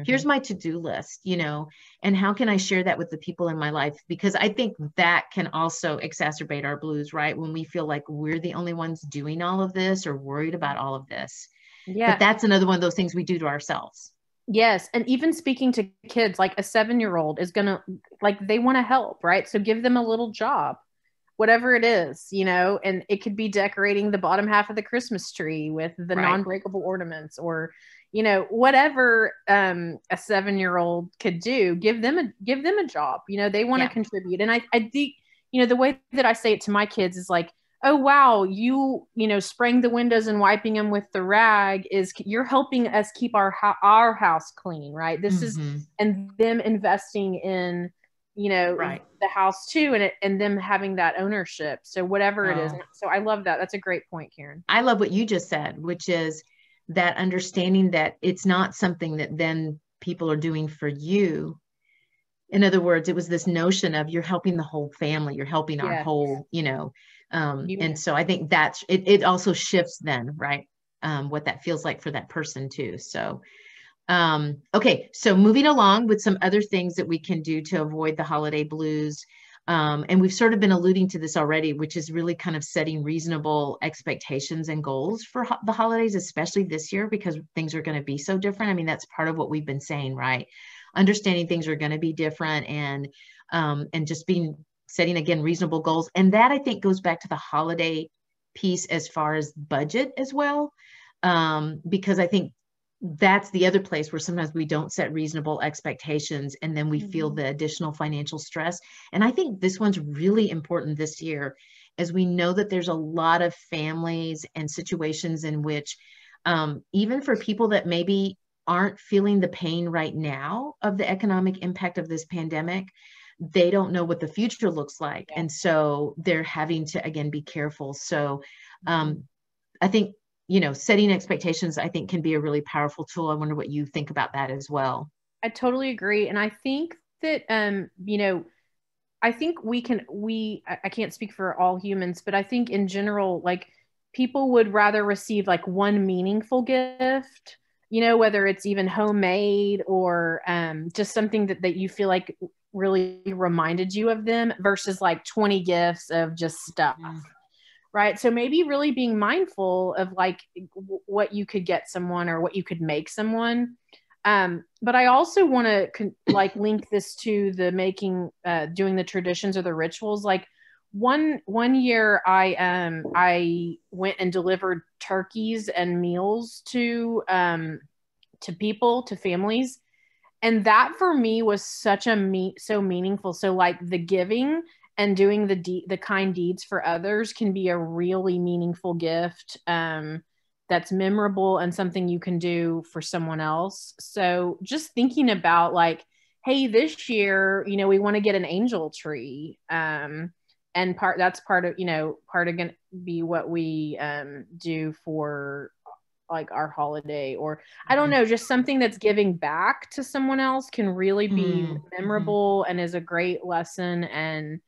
Here's my to-do list, you know, and how can I share that with the people in my life? Because I think that can also exacerbate our blues, right? When we feel like we're the only ones doing all of this or worried about all of this. Yeah. But that's another one of those things we do to ourselves. Yes. And even speaking to kids, like a 7-year-old is going to, like, they want to help, right? So give them a little job, whatever it is, you know, and it could be decorating the bottom half of the Christmas tree with the non-breakable ornaments, or, you know, whatever a 7-year-old could do. Give them a job. You know, they want to contribute. And I think, you know, the way that I say it to my kids is like, oh, wow, you know, spraying the windows and wiping them with the rag you're helping us keep our house clean, right? This is, and them investing in, you know, the house too, and them having that ownership. So whatever it is. So I love that. That's a great point, Karen. I love what you just said, which is that understanding that it's not something that then people are doing for you. In other words, it was this notion of you're helping the whole family, you're helping our whole, you know, and so I think that's, it also shifts then, right? What that feels like for that person too. So, okay. So moving along with some other things that we can do to avoid the holiday blues. And we've sort of been alluding to this already, which is really kind of setting reasonable expectations and goals for the holidays, especially this year, because things are going to be so different. I mean, that's part of what we've been saying, right? Understanding things are going to be different, and just setting, again, reasonable goals. And that, I think, goes back to the holiday piece as far as budget as well. Because I think that's the other place where sometimes we don't set reasonable expectations, and then we feel the additional financial stress. And I think this one's really important this year, as we know that there's a lot of families and situations in which, even for people that maybe aren't feeling the pain right now of the economic impact of this pandemic, they don't know what the future looks like. And so they're having to, again, be careful. So I think, you know, setting expectations, I think, can be a really powerful tool. I wonder what you think about that as well. I totally agree. And I think that, you know, I think I can't speak for all humans, but I think in general, like, people would rather receive like one meaningful gift, you know, whether it's even homemade or just something that you feel like really reminded you of them, versus like 20 gifts of just stuff. Right. So maybe really being mindful of like what you could get someone or what you could make someone. But I also want to like link this to the doing the traditions or the rituals. Like one year I went and delivered turkeys and meals to people, to families. And that for me was such so meaningful. So like the giving and doing the kind deeds for others can be a really meaningful gift that's memorable and something you can do for someone else. So just thinking about like, hey, this year, you know, we want to get an angel tree. And that's part of going to be what we do for like our holiday, or I don't know, just something that's giving back to someone else can really be memorable and is a great lesson. And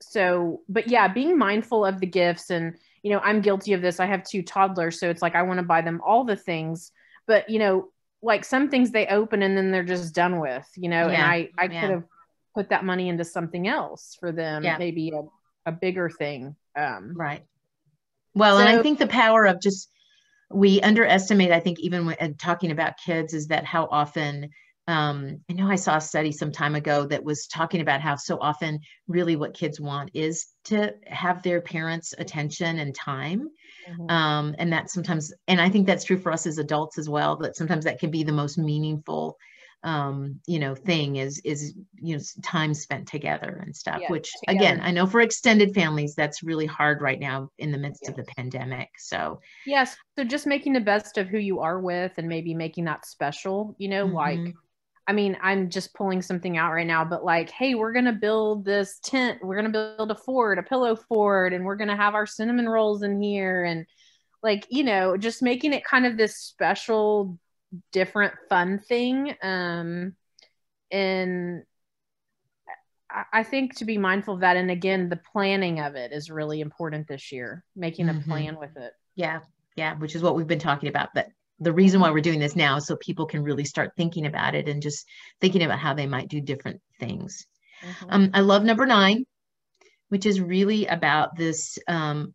so, but yeah, being mindful of the gifts. And, you know, I'm guilty of this. I have 2 toddlers. So it's like, I want to buy them all the things, but, you know, like some things they open and then they're just done with, you know, and I could have put that money into something else for them, maybe a bigger thing. Right. Well, and I think the power of we underestimate, I think, even when talking about kids, is that how often, I know I saw a study some time ago that was talking about how so often really what kids want is to have their parents' attention and time. And that sometimes, and I think that's true for us as adults as well, that sometimes that can be the most meaningful thing is, time spent together and stuff, Yeah, which together. again, I know for extended families, that's really hard right now in the midst of the pandemic. So yes. So just making the best of who you are with and maybe making that special, like, I mean, I'm just pulling something out right now, but like, hey, we're going to build this tent. We're going to build a pillow fort, and we're going to have our cinnamon rolls in here. And like, just making it kind of this special, different, fun thing. And I think to be mindful of that. And again, the planning of it is really important this year, making a plan with it. Yeah. Yeah. Which is what we've been talking about. But the reason why we're doing this now is so people can really start thinking about it and just thinking about how they might do different things. I love number 9, which is really about this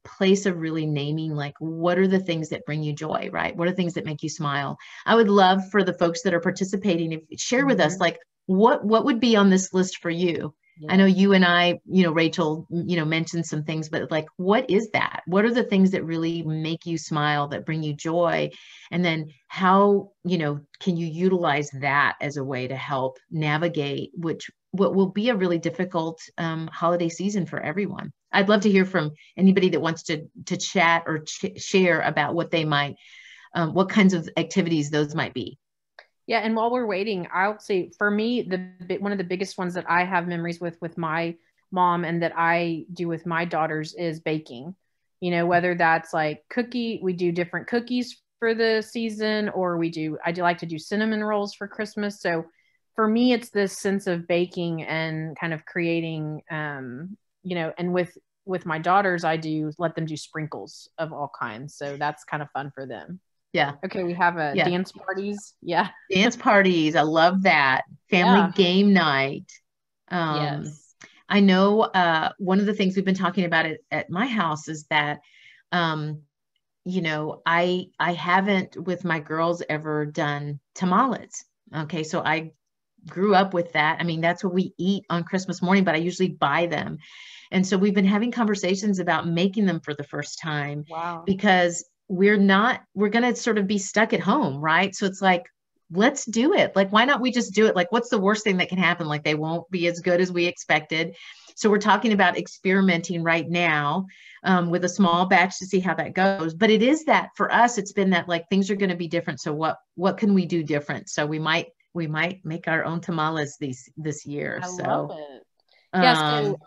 place of really naming, like, what are the things that bring you joy, right? What are things that make you smile? I would love for the folks that are participating, if share with us, like, what would be on this list for you? I know you and I, Rachel, mentioned some things, but like, what is that? What are the things that really make you smile, that bring you joy? And then how, can you utilize that as a way to help navigate what will be a really difficult holiday season for everyone? I'd love to hear from anybody that wants to chat or share about what they might, what kinds of activities those might be. Yeah. And while we're waiting, I'll say for me, one of the biggest ones that I have memories with my mom and that I do with my daughters is baking, whether that's like we do different cookies for the season, or I do like to do cinnamon rolls for Christmas. So for me, it's this sense of baking and kind of creating, and with my daughters, I do let them do sprinkles of all kinds. So that's kind of fun for them. Yeah. Okay. We have dance parties. Yeah. Dance parties. I love that. Family game night. Yes. I know one of the things we've been talking about at my house is that, I haven't with my girls ever done tamales. Okay. So I grew up with that. I mean, that's what we eat on Christmas morning, but I usually buy them. And so we've been having conversations about making them for the first time. Wow. Because we're going to sort of be stuck at home. Right. So it's like, let's do it. Like, why not we just do it? Like, what's the worst thing that can happen? Like, they won't be as good as we expected. So we're talking about experimenting right now with a small batch to see how that goes. But it is that for us, it's been that like things are going to be different. So what can we do different? So we might make our own tamales this year. I love it. Yes.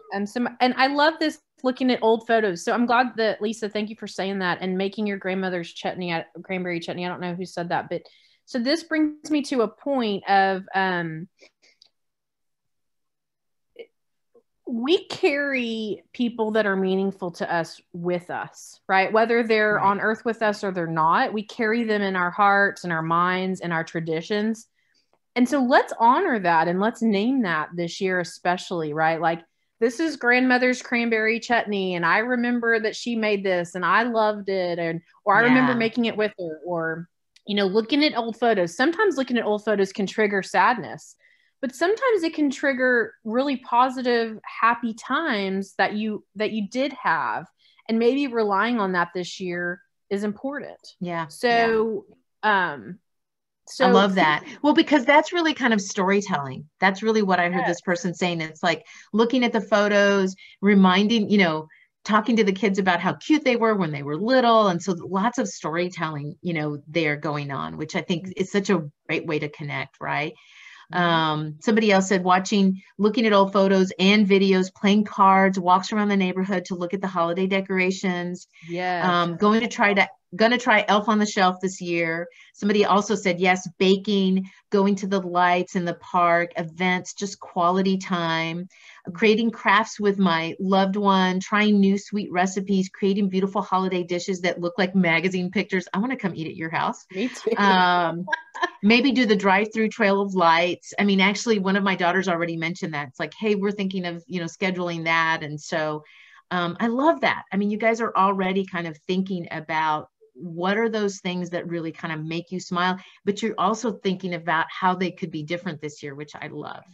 And I love this, looking at old photos. So I'm glad that, Lisa, thank you for saying that and making your grandmother's cranberry chutney. I don't know who said that, but so this brings me to a point of, we carry people that are meaningful to us with us, right? Whether they're on earth with us or they're not, we carry them in our hearts and our minds and our traditions. And so let's honor that and let's name that this year, especially, right? Like, this is grandmother's cranberry chutney, and I remember that she made this and I loved it, or I remember making it with her, or, looking at old photos. Sometimes looking at old photos can trigger sadness, but sometimes it can trigger really positive, happy times that you did have. And maybe relying on that this year is important. Yeah. So, I love that. Well, because that's really kind of storytelling. That's really what I heard this person saying. It's like looking at the photos, reminding, talking to the kids about how cute they were when they were little. And so lots of storytelling, there going on, which I think is such a great way to connect, right? Somebody else said looking at old photos and videos, playing cards, walks around the neighborhood to look at the holiday decorations. Yeah. Going to try Elf on the Shelf this year. Somebody also said, yes, baking, going to the lights in the park, events, just quality time, creating crafts with my loved one, trying new sweet recipes, creating beautiful holiday dishes that look like magazine pictures. I want to come eat at your house. Me too. Maybe do the drive-through Trail of Lights. I mean, actually, one of my daughters already mentioned that. It's like, hey, we're thinking of, scheduling that. And so I love that. I mean, you guys are already kind of thinking about what are those things that really kind of make you smile, but you're also thinking about how they could be different this year, which I love.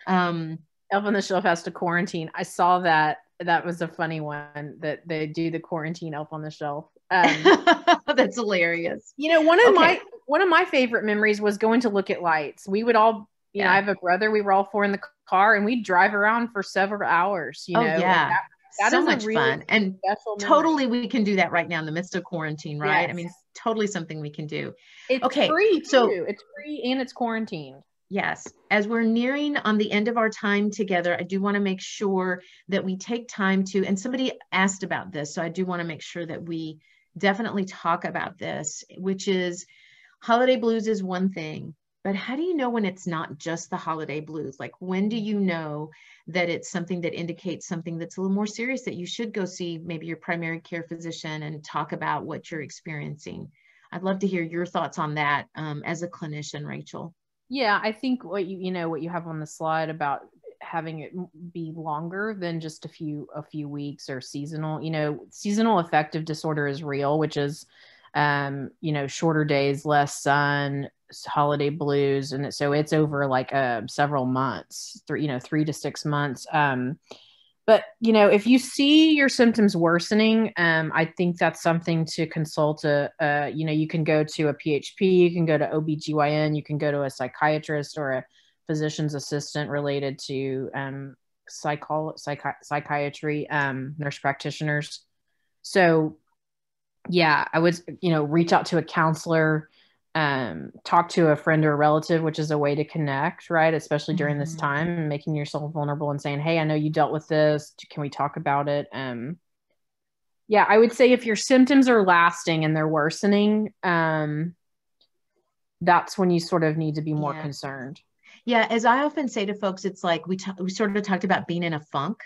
Elf on the Shelf has to quarantine. I saw that. That was a funny one, that they do the quarantine Elf on the Shelf. That's hilarious. One of one of my favorite memories was going to look at lights. We would all, you know, I have a brother, we were all four in the car and we'd drive around for several hours, you know. Yeah. That so is much a really fun. And totally we can do that right now in the midst of quarantine, right? Yes. I mean, totally something we can do. It's okay, free too. So it's free and it's quarantined. Yes. As we're nearing on the end of our time together, I do want to make sure that we take time to, and somebody asked about this, so I do want to make sure that we definitely talk about this, which is holiday blues is one thing, but how do you know when it's not just the holiday blues? Like, when do you know that it's something that indicates something that's a little more serious, that you should go see maybe your primary care physician and talk about what you're experiencing? I'd love to hear your thoughts on that as a clinician, Rachel. Yeah, I think what you have on the slide about having it be longer than just a few weeks or seasonal, seasonal affective disorder is real, which is, shorter days, less sun, holiday blues. And so it's over like several months, 3 to 6 months. But, if you see your symptoms worsening, I think that's something to consult you can go to a PHP, you can go to OBGYN, you can go to a psychiatrist or a physician's assistant related to psychiatry, nurse practitioners. So, yeah, I would, reach out to a counselor, talk to a friend or a relative, which is a way to connect, right? Especially during this time, and making yourself vulnerable and saying, hey, I know you dealt with this. Can we talk about it? Yeah, I would say if your symptoms are lasting and they're worsening, that's when you sort of need to be more concerned. Yeah. As I often say to folks, it's like, we sort of talked about being in a funk,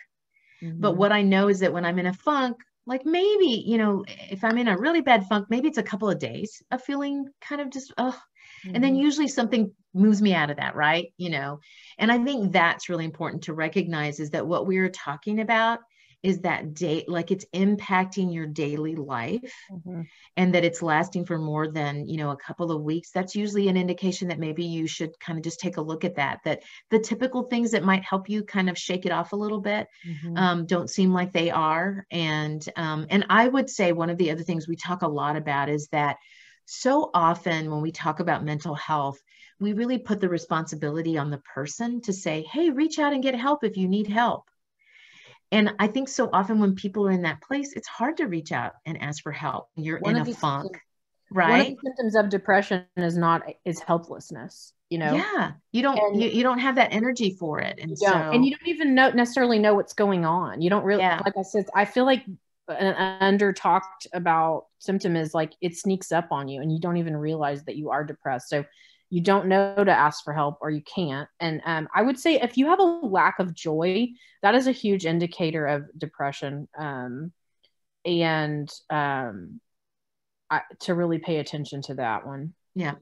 but what I know is that when I'm in a funk, like maybe, if I'm in a really bad funk, maybe it's a couple of days of feeling kind of just, and then usually something moves me out of that, right? And I think that's really important to recognize, is that what we're talking about is that like it's impacting your daily life, and that it's lasting for more than, a couple of weeks. That's usually an indication that maybe you should kind of just take a look at that the typical things that might help you kind of shake it off a little bit don't seem like they are. And I would say one of the other things we talk a lot about is that so often when we talk about mental health, we really put the responsibility on the person to say, hey, reach out and get help if you need help. And I think so often when people are in that place, it's hard to reach out and ask for help. You're in a funk, right? One of the symptoms of depression is helplessness. Yeah, you don't have that energy for it, and and you don't even necessarily know what's going on. You don't really, like I said, I feel like an under talked about symptom is like it sneaks up on you, and you don't even realize that you are depressed. So you don't know to ask for help, or you can't. And I would say if you have a lack of joy, that is a huge indicator of depression. To really pay attention to that one. Yeah.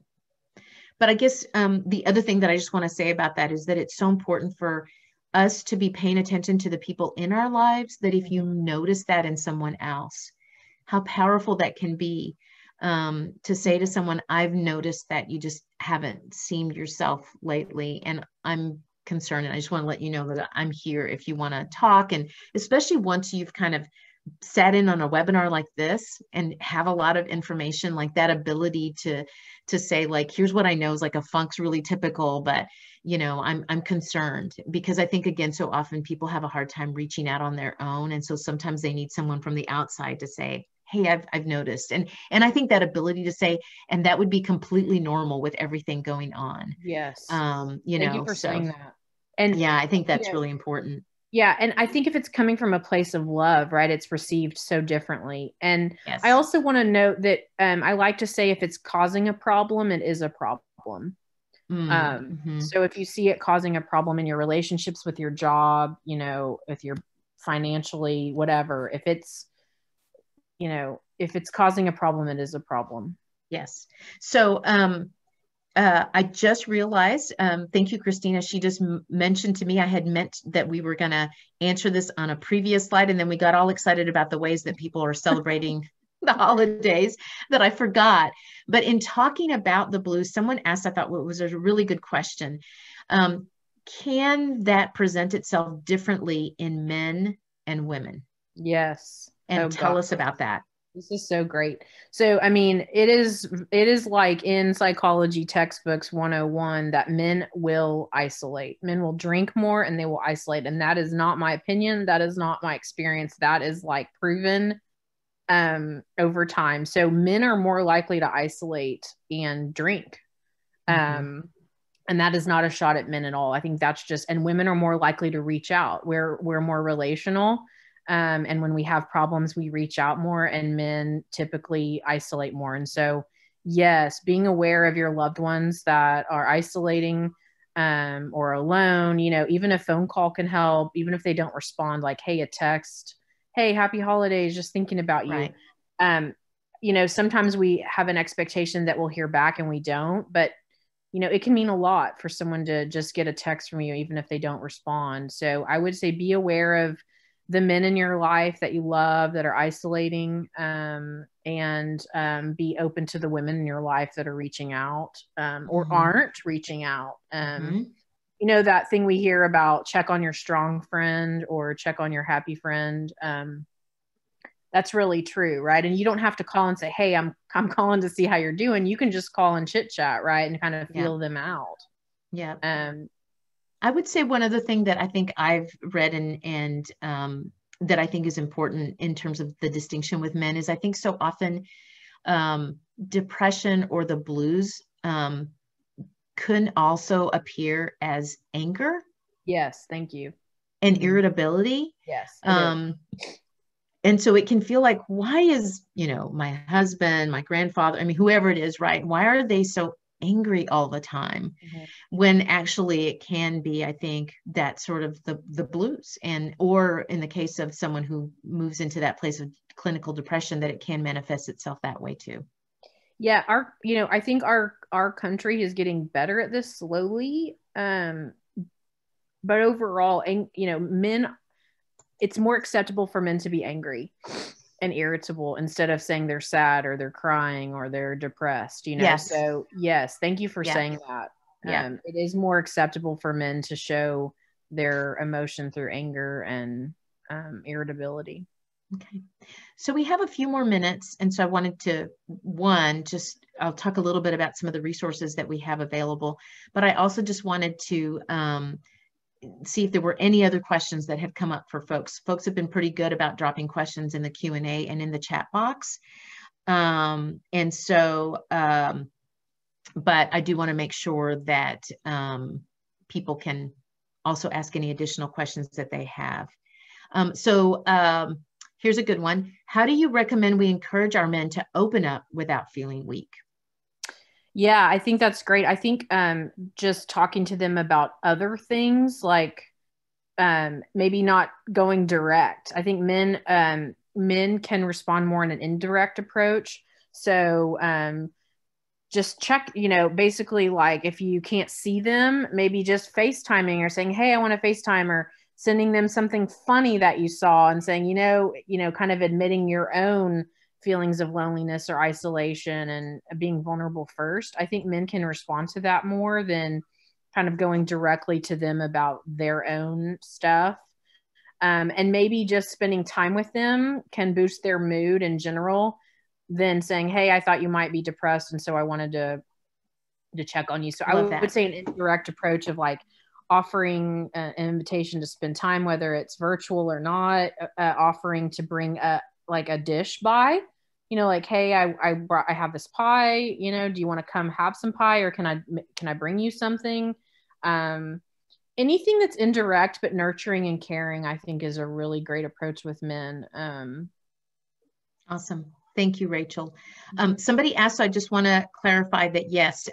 But I guess the other thing that I just want to say about that is that it's so important for us to be paying attention to the people in our lives, that if you notice that in someone else, how powerful that can be. To say to someone, I've noticed that you just haven't seemed yourself lately, and I'm concerned, and I just want to let you know that I'm here if you want to talk. And especially once you've kind of sat in on a webinar like this and have a lot of information, like that ability to say, like, here's what I know is like a funk's really typical, but I'm concerned, because I think, again, so often people have a hard time reaching out on their own. And so sometimes they need someone from the outside to say, hey, I've noticed. And I think that ability to say, and that would be completely normal with everything going on. Yes. Thank you for saying that. And yeah, I think that's really important. Yeah. And I think if it's coming from a place of love, right, it's received so differently. And I also want to note that I like to say, if it's causing a problem, it is a problem. So if you see it causing a problem in your relationships, with your job, with your financially, whatever, if it's causing a problem, it is a problem. Yes. So I just realized, thank you, Christina. She just mentioned to me, I had meant that we were going to answer this on a previous slide, and then we got all excited about the ways that people are celebrating the holidays that I forgot. But in talking about the blues, someone asked, I thought what was a really good question. Can that present itself differently in men and women? Yes. And tell us about that. This is so great. So, I mean, it is like in psychology textbooks 101 that men will isolate. Men will drink more and they will isolate. And that is not my opinion. That is not my experience. That is like proven over time. So men are more likely to isolate and drink. And that is not a shot at men at all. I think that's just, and women are more likely to reach out. We're more relational. And when we have problems, we reach out more, and men typically isolate more. And so, yes, being aware of your loved ones that are isolating or alone, you know, even a phone call can help, even if they don't respond, like, hey, a text, hey, happy holidays, just thinking about you. Right. You know, sometimes we have an expectation that we'll hear back and we don't, but you know, it can mean a lot for someone to just get a text from you, even if they don't respond. So I would say be aware of the men in your life that you love that are isolating, and be open to the women in your life that are reaching out or aren't reaching out. You know, that thing we hear about check on your strong friend or check on your happy friend. That's really true, right? And you don't have to call and say, hey, I'm calling to see how you're doing. You can just call and chit chat, right? And kind of feel them out. Yeah. I would say one other thing that I think I've read and that I think is important in terms of the distinction with men is I think so often depression or the blues can also appear as anger. Yes, thank you. And irritability. Yes. And so it can feel like, why is, you know, my husband, my grandfather, I mean, whoever it is, right? Why are they so angry all the time? When actually it can be, I think, that sort of the blues, and or in the case of someone who moves into that place of clinical depression, that it can manifest itself that way too. Yeah, I think our country is getting better at this slowly. But overall, you know, men, it's more acceptable for men to be angry and irritable instead of saying they're sad or they're crying or they're depressed, you know? Yes. So yes, thank you for saying that. It is more acceptable for men to show their emotion through anger and irritability. Okay. So we have a few more minutes. And so I wanted to, I'll talk a little bit about some of the resources that we have available, but I also just wanted to see if there were any other questions that have come up for folks. Folks have been pretty good about dropping questions in the Q&A and in the chat box. But I do want to make sure that people can also ask any additional questions that they have. Here's a good one. How do you recommend we encourage our men to open up without feeling weak? Yeah, I think that's great. I think just talking to them about other things, like maybe not going direct. I think men can respond more in an indirect approach. So just check, you know, basically, like if you can't see them, maybe just FaceTiming or saying, hey, I want to FaceTime, or sending them something funny that you saw and saying, you know, kind of admitting your own feelings of loneliness or isolation and being vulnerable first. I think men can respond to that more than kind of going directly to them about their own stuff. And maybe just spending time with them can boost their mood in general than saying, hey, I thought you might be depressed, and so I wanted to check on you. So I would say an indirect approach of like offering an invitation to spend time, whether it's virtual or not, offering to bring like a dish by, you know, like, hey, I have this pie, you know, do you want to come have some pie, or can I bring you something? Anything that's indirect but nurturing and caring, I think, is a really great approach with men. Awesome. Thank you, Rachel. Somebody asked, so I just want to clarify that yes,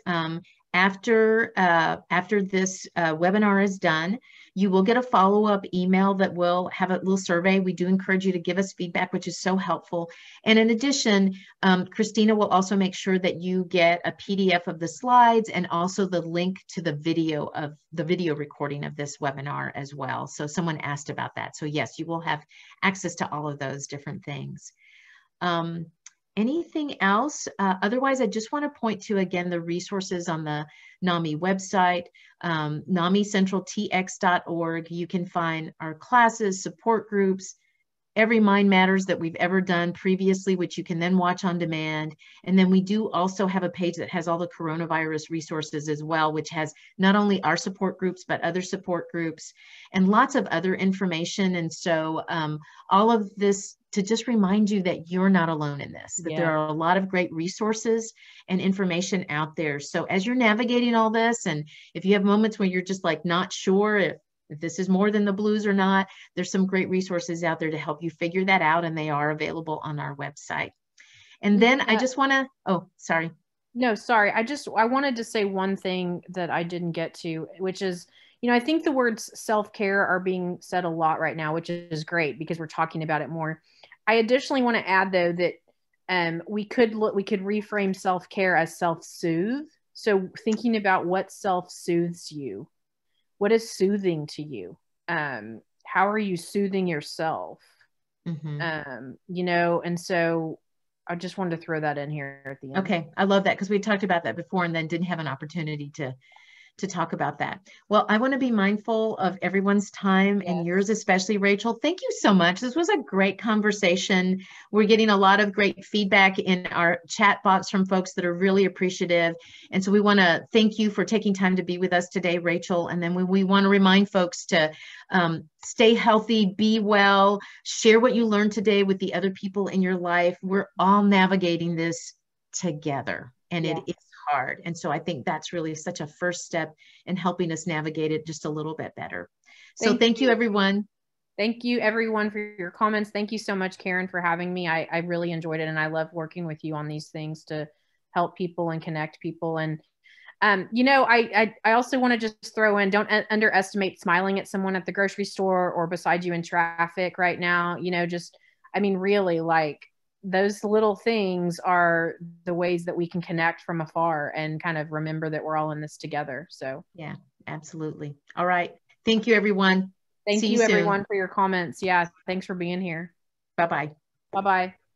after this webinar is done, you will get a follow-up email that will have a little survey. We do encourage you to give us feedback, which is so helpful. And in addition, Christina will also make sure that you get a PDF of the slides and also the link to the video recording of this webinar as well. So someone asked about that. So yes, you will have access to all of those different things. Anything else? Otherwise, I just want to point to, again, the resources on the NAMI website, NAMICentralTX.org. You can find our classes, support groups, every Mind Matters that we've ever done previously, which you can then watch on demand. And then we do also have a page that has all the coronavirus resources as well, which has not only our support groups, but other support groups and lots of other information. And so all of this to just remind you that you're not alone in this, that there are a lot of great resources and information out there. So as you're navigating all this, and if you have moments where you're just like not sure if this is more than the blues or not, there's some great resources out there to help you figure that out, and they are available on our website. And then I just want to, oh, sorry. No, sorry. I wanted to say one thing that I didn't get to, which is, you know, I think the words self-care are being said a lot right now, which is great because we're talking about it more. I additionally want to add though that we could reframe self-care as self-soothe. So thinking about what self-soothes you, what is soothing to you? How are you soothing yourself? You know, and so I just wanted to throw that in here at the end. Okay. I love that because we talked about that before and then didn't have an opportunity to talk about that. Well, I want to be mindful of everyone's time and yours, especially Rachel. Thank you so much. This was a great conversation. We're getting a lot of great feedback in our chat box from folks that are really appreciative. And so we want to thank you for taking time to be with us today, Rachel. And then we want to remind folks to stay healthy, be well, share what you learned today with the other people in your life. We're all navigating this together, and it is hard. And so I think that's really such a first step in helping us navigate it just a little bit better. So thank you, everyone. Thank you, everyone, for your comments. Thank you so much, Karen, for having me. I really enjoyed it. And I love working with you on these things to help people and connect people. And, you know, I also want to just throw in, don't underestimate smiling at someone at the grocery store or beside you in traffic right now. You know, just, I mean, really, like, those little things are the ways that we can connect from afar and kind of remember that we're all in this together. So yeah, absolutely. All right. Thank you, everyone. Thank you everyone for your comments. Yeah. Thanks for being here. Bye-bye. Bye-bye.